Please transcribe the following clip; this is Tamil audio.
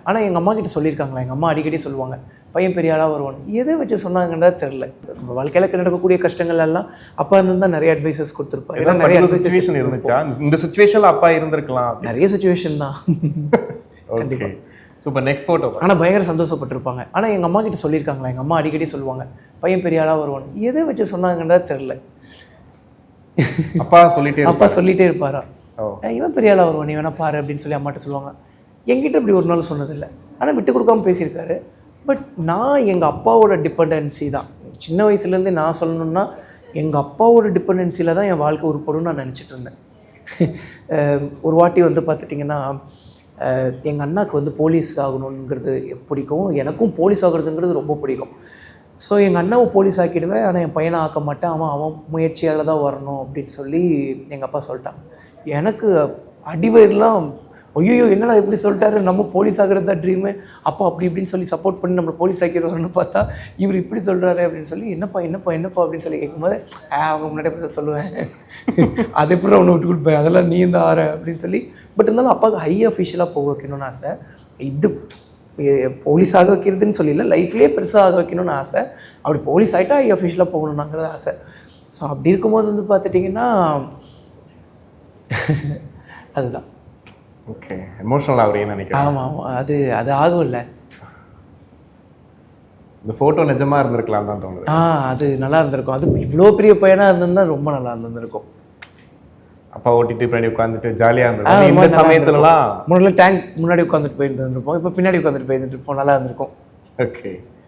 ஆனால் எங்கள் அம்மா கிட்ட சொல்லியிருக்காங்களா, எங்கள் அம்மா அடிக்கடி சொல்லுவாங்க, பையன் பெரிய ஆளாக வருவான். எதை வச்சு சொன்னாங்கன்றா தெரில. வாழ்க்கையில் நடக்கக்கூடிய கஷ்டங்கள் எல்லாம் அப்பா இருந்து தான் நிறைய அட்வைசஸ் கொடுத்துருப்பாங்க. ஏன்னா நிறைய சுச்சுவேஷன் இருந்துச்சா? இந்த சுச்சுவேஷனில் அப்பா இருந்திருக்கலாம். நிறைய சுச்சுவேஷன் தான். கண்டிப்பாக. சூப்பர். Next photo. ஆனால் பயங்கர சந்தோஷப்பட்டிருப்பாங்க. ஆனால் எங்கள் அம்மா கிட்ட சொல்லியிருக்காங்களா, எங்கள் அம்மா அடிக்கடி சொல்லுவாங்க, பையன் பெரிய ஆளாக வருவான். எதை வச்சு சொன்னாங்கன்றா தெரில. அப்பா சொல்லிட்டே இருப்பாரா, இவன் பெரிய ஆளாக வருவான், நீ வேணா பாரு அப்படின்னு சொல்லி அம்மாட்ட சொல்லுவாங்க. என்கிட்ட இப்படி ஒரு நாள் சொன்னதில்லை. ஆனால் விட்டு கொடுக்காம பேசியிருக்காரு. பட் நான் எங்கள் அப்பாவோட டிபெண்டன்சி தான். சின்ன வயசுலேருந்தே நான் சொல்லணுன்னா எங்கள் அப்பாவோட டிபெண்டன்சியில் தான் என் வாழ்க்கை உருப்படும்னு நான் நினச்சிட்டு இருந்தேன். ஒரு வாட்டி வந்து பார்த்துட்டிங்கன்னா, எங்கள் அண்ணாவுக்கு வந்து போலீஸ் ஆகணுங்கிறது பிடிக்கும், எனக்கும் போலீஸ் ஆகுறதுங்கிறது ரொம்ப பிடிக்கும். ஸோ எங்கள் அண்ணாவை போலீஸ் ஆக்கிடுவேன், ஆனால் என் பையனை ஆக்க மாட்டேன், அவன் முயற்சியால் தான் வரணும் அப்படின்னு சொல்லி எங்கள் அப்பா சொல்லிட்டாங்க. எனக்கு அடிவயிறுலாம், ஐயோ என்னடா இப்படி சொல்லிட்டாரு, நம்ம போலீஸ் ஆகிறது தான் ட்ரீமு, அப்பா அப்படி இப்படின்னு சொல்லி சப்போர்ட் பண்ணி நம்மளை போலீஸ் ஆக்கிடுவாருன்னு பார்த்தா இவர் இப்படி சொல்கிறாரு அப்படின்னு சொல்லி, என்னப்பா அப்படின்னு சொல்லி கேட்கும்போது அவங்க முன்னாடி அப்படி தான் சொல்லுவேன், அதை எப்படி அவனை விட்டு கொடுப்பேன், அதெல்லாம் நீ தான் ஆற அப்படின்னு சொல்லி. பட் இருந்தாலும் அப்பாவுக்கு ஹை அஃபிஷியலாக போக வைக்கணும்னு ஆசை. இது போலீஸ் ஆக வைக்கிறதுன்னு சொல்லல, லைஃப்லேயே பெருசாக ஆக வைக்கணும்னு ஆசை. அப்படி போலீஸ் ஆகிட்டா ஹை அஃபிஷியலாக போகணுன்னாங்கிறது ஆசை. ஸோ அப்படி இருக்கும்போது வந்து பார்த்துட்டிங்கன்னா அதுதான். ஓகே, எமோஷனல் ஆகுறீங்கன்னு நினைக்கிறேன். ஆமாம், அது ஆகும்ல. இந்த ஃபோட்டோ நிஜமாக இருந்திருக்கலாம் தான் தோணுது. அது நல்லா இருந்திருக்கும். அது இவ்வளோ பெரிய பையனாக இருந்திருந்தா ரொம்ப நல்லா இருந்திருக்கும். அப்பா ஓட்டிட்டு பின்னாடி உட்காந்துட்டு ஜாலியாக இருந்திருக்கும். இந்த சமயத்துலலாம் முதல்ல டேங்க் முன்னாடி உட்காந்துட்டு போயிருந்துருப்போம், இப்போ பின்னாடி உட்காந்துட்டு போயிருந்துட்டு இருப்போம், நல்லா இருந்திருக்கும். ஓகே.